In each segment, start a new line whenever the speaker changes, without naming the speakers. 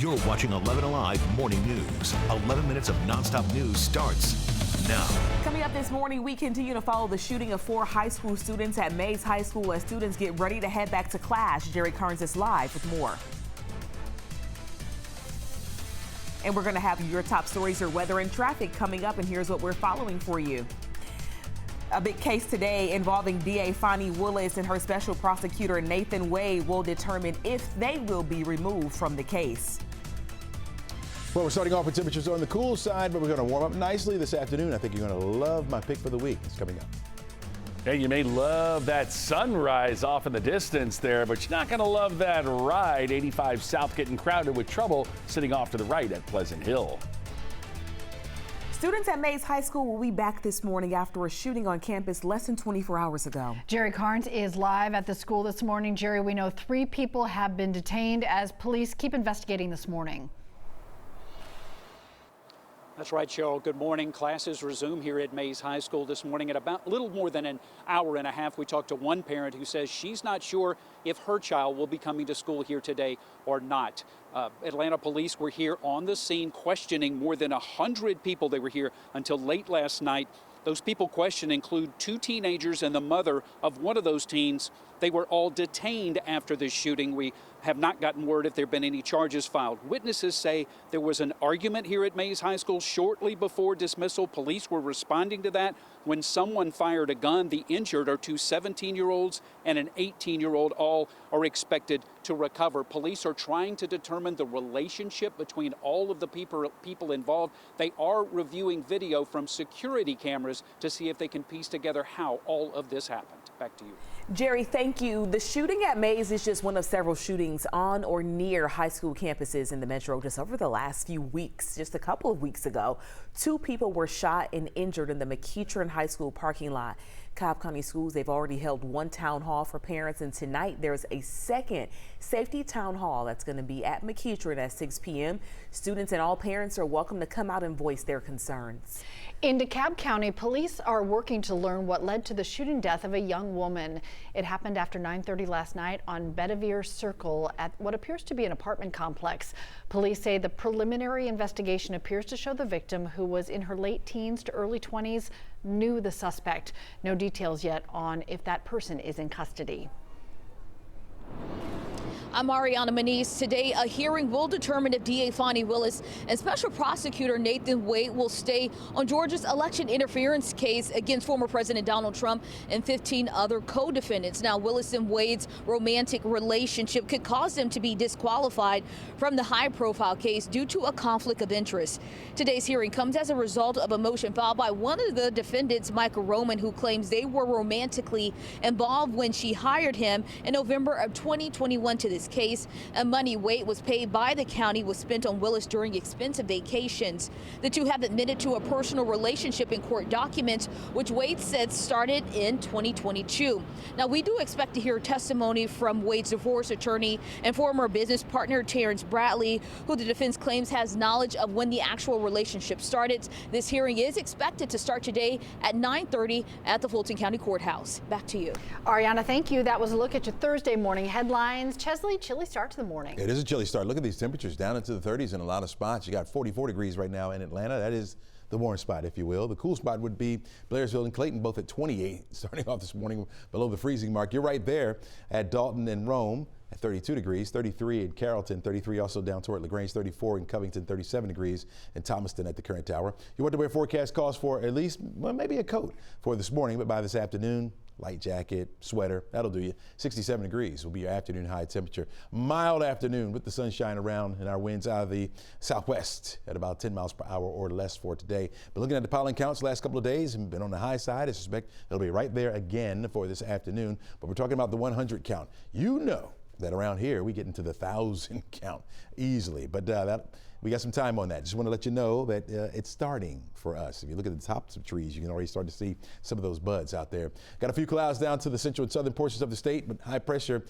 You're watching 11 Alive Morning News. 11 minutes of nonstop news starts now.
Coming up this morning, we continue to follow the shooting of 4 high school students at Mays High School as students get ready to head back to class. Jerry Kearns is live with more. And we're going to have your top stories or weather and traffic coming up, and here's what we're following for you. A big case today involving DA Fani Willis and her special prosecutor Nathan Wade will determine if they will be removed from the case.
Well, we're starting off with temperatures on the cool side, but we're going to warm up nicely this afternoon. I think you're going to love my pick for the week. It's coming up.
Yeah, you may love that sunrise off in the distance there, but you're not going to love that ride. 85 South getting crowded with trouble sitting off to the right at Pleasant Hill.
Students at Mays High School will be back this morning after a shooting on campus less than 24 hours ago.
Jerry Kearns is live at the school this morning. Jerry, we know 3 people have been detained as police keep investigating this morning.
That's right, Cheryl. Good morning. Classes resume here at Mays High School this morning at about little more than an hour and a half. We talked to one parent who says she's not sure if her child will be coming to school here today or not. Atlanta police were here on the scene questioning more than 100 people. They were here until late last night. Those people questioned include 2 teenagers and the mother of one of those teens. They were all detained after this shooting. We have not gotten word if there have been any charges filed. Witnesses say there was an argument here at Mays High School shortly before dismissal. Police were responding to that when someone fired a gun. The injured are 2 17-year-olds and an 18-year-old. All are expected to recover. Police are trying to determine the relationship between all of the people involved. They are reviewing video from security cameras to see if they can piece together how all of this happened. Back to you.
Jerry, thank you. The shooting at Mays is just one of several shootings on or near high school campuses in the metro just over the last few weeks. Just a couple of weeks ago, 2 people were shot and injured in the McEachern High School parking lot. Cobb County Schools, they've already held 1 town hall for parents, and tonight there's a second safety town hall that's going to be at McEachern at 6 p.m. Students and all parents are welcome to come out and voice their concerns.
In DeKalb County, police are working to learn what led to the shooting death of a young woman. It happened after 9:30 last night on Bedivere Circle at what appears to be an apartment complex. Police say the preliminary investigation appears to show the victim, who was in her late teens to early 20s, knew the suspect. No details yet on if that person is in custody.
I'm Ariana Manise. Today, a hearing will determine if DA Fani Willis and Special Prosecutor Nathan Wade will stay on Georgia's election interference case against former President Donald Trump and 15 other co-defendants. Now, Willis and Wade's romantic relationship could cause them to be disqualified from the high-profile case due to a conflict of interest. Today's hearing comes as a result of a motion filed by one of the defendants, Michael Roman, who claims they were romantically involved when she hired him in November of 2021 to this case. Money Wade was paid by the county was spent on Willis during expensive vacations. The two have admitted to a personal relationship in court documents, which Wade said started in 2022. Now, we do expect to hear testimony from Wade's divorce attorney and former business partner Terrence Bradley, who the defense claims has knowledge of when the actual relationship started. This hearing is expected to start today at 9:30 at the Fulton County Courthouse. Back to you.
Ariana, thank you. That was a look at your Thursday morning headlines. Chesley, chilly start to the morning.
It is a chilly start. Look at these temperatures down into the 30s in a lot of spots. You got 44 degrees right now in Atlanta. That is the warm spot, if you will. The cool spot would be Blairsville and Clayton, both at 28, starting off this morning below the freezing mark. You're right there at Dalton and Rome at 32 degrees, 33 in Carrollton, 33 also down toward LaGrange, 34 in Covington, 37 degrees in Thomaston at the current hour. Your weather forecast calls for at least, well, maybe a coat for this morning, but by this afternoon, light jacket, sweater, that'll do you. 67 degrees will be your afternoon high temperature. Mild afternoon with the sunshine around and our winds out of the southwest at about 10 miles per hour or less for today. But looking at the pollen counts the last couple of days have been on the high side. I suspect it'll be right there again for this afternoon. But we're talking about the 100 count. You know that around here we get into the 1,000 count easily. But we got some time on that. Just want to let you know that it's starting for us. If you look at the tops of trees, you can already start to see some of those buds out there. Got a few clouds down to the central and southern portions of the state, but high pressure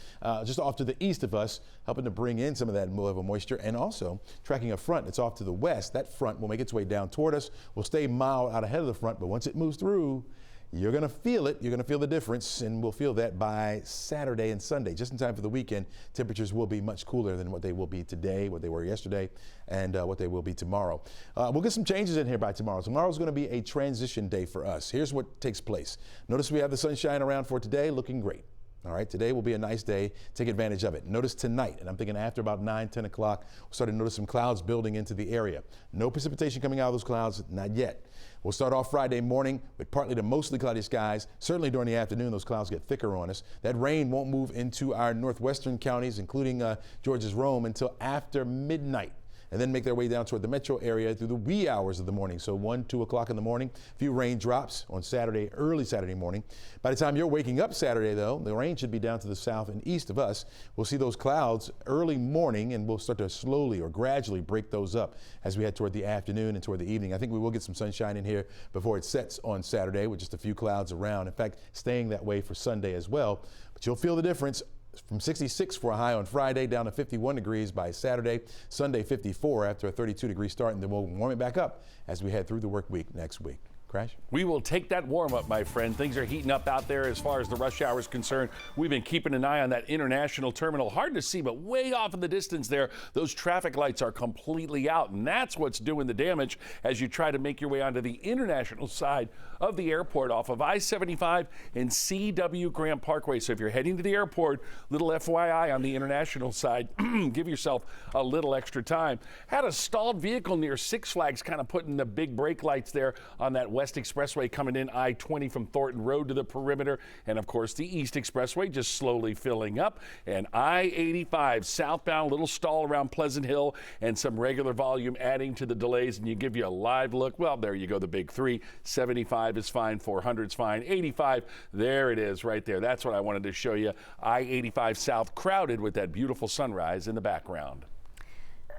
just off to the east of us, helping to bring in some of that moisture, and also tracking a front that's off to the west. That front will make its way down toward us. We'll stay mild out ahead of the front, but once it moves through, You're going to feel it. You're going to feel the difference, and we'll feel that by Saturday and Sunday. Just in time for the weekend, temperatures will be much cooler than what they will be today, what they were yesterday, and what they will be tomorrow. We'll get some changes in here by tomorrow. Tomorrow's going to be a transition day for us. Here's what takes place. Notice we have the sunshine around for today, looking great. All right, today will be a nice day. Take advantage of it. Notice tonight, and I'm thinking after about 9, 10 o'clock, we'll start to notice some clouds building into the area. No precipitation coming out of those clouds, not yet. We'll start off Friday morning with partly to mostly cloudy skies. Certainly during the afternoon, those clouds get thicker on us. That rain won't move into our northwestern counties, including Georgia's Rome, until after midnight, and then make their way down toward the metro area through the wee hours of the morning. So 1, 2 o'clock in the morning, a few raindrops on Saturday, early Saturday morning. By the time you're waking up Saturday, though, the rain should be down to the south and east of us. We'll see those clouds early morning, and we'll start to slowly or gradually break those up as we head toward the afternoon and toward the evening. I think we will get some sunshine in here before it sets on Saturday with just a few clouds around. In fact, staying that way for Sunday as well. But you'll feel the difference. From 66 for a high on Friday down to 51 degrees by Saturday. Sunday 54 after a 32-degree start, and then we'll warm it back up as we head through the work week next week. Crash?
We will take that warm up, my friend. Things are heating up out there as far as the rush hour is concerned. We've been keeping an eye on that international terminal. Hard to see, but way off in the distance there, those traffic lights are completely out, and that's what's doing the damage as you try to make your way onto the international side of the airport off of I-75 and C.W. Grant Parkway. So if you're heading to the airport, little FYI on the international side, give yourself a little extra time. Had a stalled vehicle near Six Flags, kind of putting the big brake lights there on that West Expressway coming in I-20 from Thornton Road to the perimeter, and of course the East Expressway just slowly filling up, and I-85 southbound, a little stall around Pleasant Hill, and some regular volume adding to the delays, and you give you a live look. Well, there you go, the big three. 75 is fine, 400 is fine, 85, there it is right there. That's what I wanted to show you. I-85 south crowded with that beautiful sunrise in the background.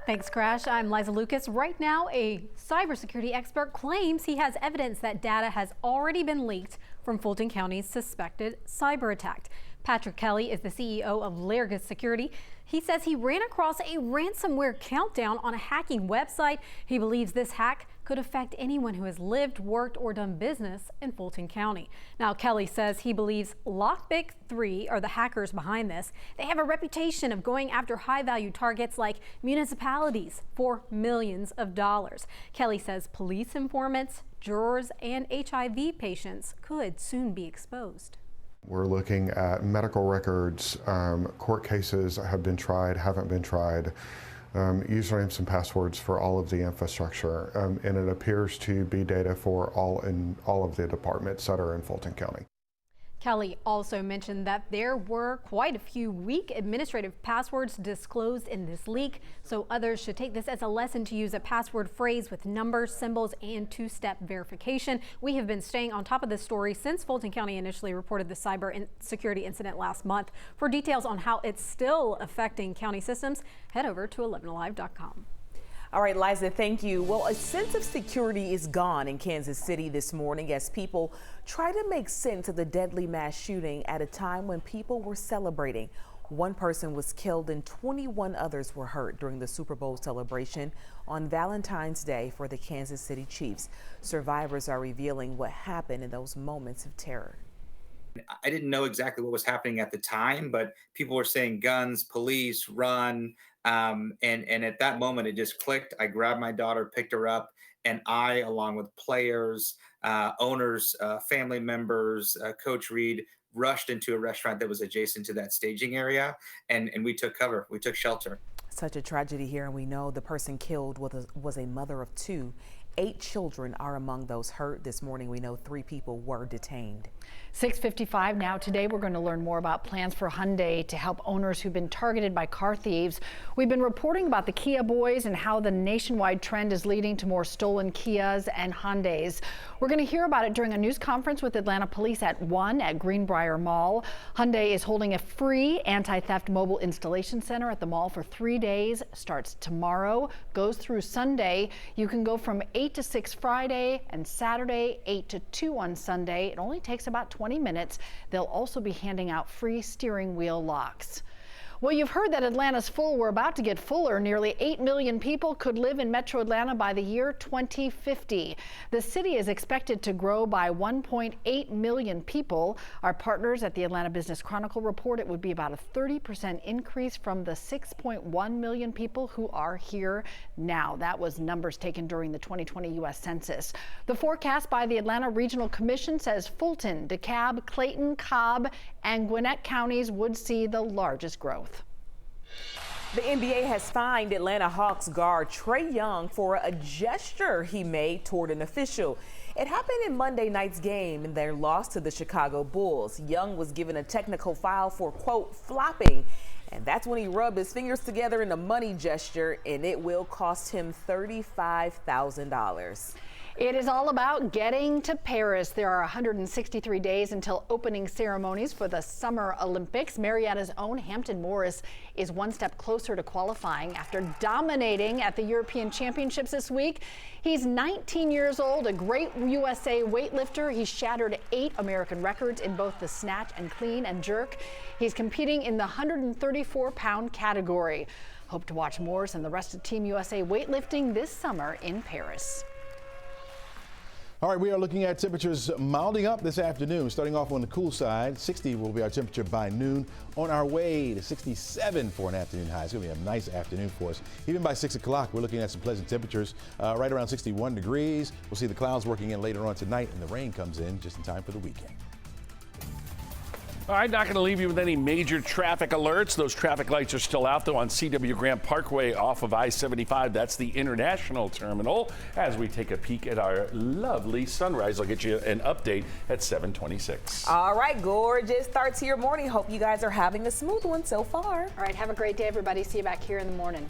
Thanks, Crash. I'm Liza Lucas. Right now, a cybersecurity expert claims he has evidence that data has already been leaked from Fulton County's suspected cyber attack. Patrick Kelly is the CEO of Largus Security. He says he ran across a ransomware countdown on a hacking website. He believes this hack could affect anyone who has lived, worked, or done business in Fulton County. Now, Kelly says he believes Lockbit 3 are the hackers behind this. They have a reputation of going after high-value targets like municipalities for millions of dollars. Kelly says police informants, jurors, and HIV patients could soon be exposed.
We're looking at medical records, court cases that have been tried, haven't been tried, usernames and passwords for all of the infrastructure, and it appears to be data for all of the departments that are in Fulton County.
Kelly also mentioned that there were quite a few weak administrative passwords disclosed in this leak, so others should take this as a lesson to use a password phrase with numbers, symbols, and two-step verification. We have been staying on top of this story since Fulton County initially reported the cyber security incident last month. For details on how it's still affecting county systems, head over to 11alive.com.
All right, Liza, thank you. Well, a sense of security is gone in Kansas City this morning as people try to make sense of the deadly mass shooting at a time when people were celebrating. One person was killed and 21 others were hurt during the Super Bowl celebration on Valentine's Day for the Kansas City Chiefs. Survivors are revealing what happened in those moments of terror.
I didn't know exactly what was happening at the time, but people were saying guns, police, run. And at that moment, it just clicked. I grabbed my daughter, picked her up, and I, along with players, owners, family members, Coach Reed, rushed into a restaurant that was adjacent to that staging area, and we took cover. We took shelter.
Such a tragedy here, and we know the person killed was a mother of 2. 8 children are among those hurt. This morning, we know 3 people were detained.
6:55 now. Today, we're going to learn more about plans for Hyundai to help owners who've been targeted by car thieves. We've been reporting about the Kia boys and how the nationwide trend is leading to more stolen Kias and Hyundais. We're going to hear about it during a news conference with Atlanta Police at 1 at Greenbrier Mall. Hyundai is holding a free anti-theft mobile installation center at the mall for 3 days. Starts tomorrow, goes through Sunday. You can go from 8 to 6 Friday and Saturday, 8 to 2 on Sunday. It only takes about 20 minutes. They'll also be handing out free steering wheel locks. Well, you've heard that Atlanta's full. We're about to get fuller. Nearly 8 million people could live in Metro Atlanta by the year 2050. The city is expected to grow by 1.8 million people. Our partners at the Atlanta Business Chronicle report it would be about a 30% increase from the 6.1 million people who are here now. That was numbers taken during the 2020 U.S. Census. The forecast by the Atlanta Regional Commission says Fulton, DeKalb, Clayton, Cobb, and Gwinnett counties would see the largest growth.
The NBA has fined Atlanta Hawks guard Trae Young for a gesture he made toward an official. It happened in Monday night's game in their loss to the Chicago Bulls. Young was given a technical foul for, quote, flopping. And that's when he rubbed his fingers together in a money gesture, and it will cost him $35,000.
It is all about getting to Paris. There are 163 days until opening ceremonies for the Summer Olympics. Marietta's own Hampton Morris is one step closer to qualifying after dominating at the European Championships this week. He's 19 years old, a great USA weightlifter. He shattered 8 American records in both the snatch and clean and jerk. He's competing in the 134-pound category. Hope to watch Morris and the rest of Team USA weightlifting this summer in Paris.
All right, we are looking at temperatures mounting up this afternoon, starting off on the cool side. 60 will be our temperature by noon. On our way to 67 for an afternoon high. It's going to be a nice afternoon for us. Even by 6 o'clock, we're looking at some pleasant temperatures, right around 61 degrees. We'll see the clouds working in later on tonight, and the rain comes in just in time for the weekend.
All right, not going to leave you with any major traffic alerts. Those traffic lights are still out, though, on C.W. Grant Parkway off of I-75. That's the International Terminal. As we take a peek at our lovely sunrise, I'll get you an update at 7:26.
All right, gorgeous start to your morning. Hope you guys are having a smooth one so far.
All right, have a great day, everybody. See you back here in the morning.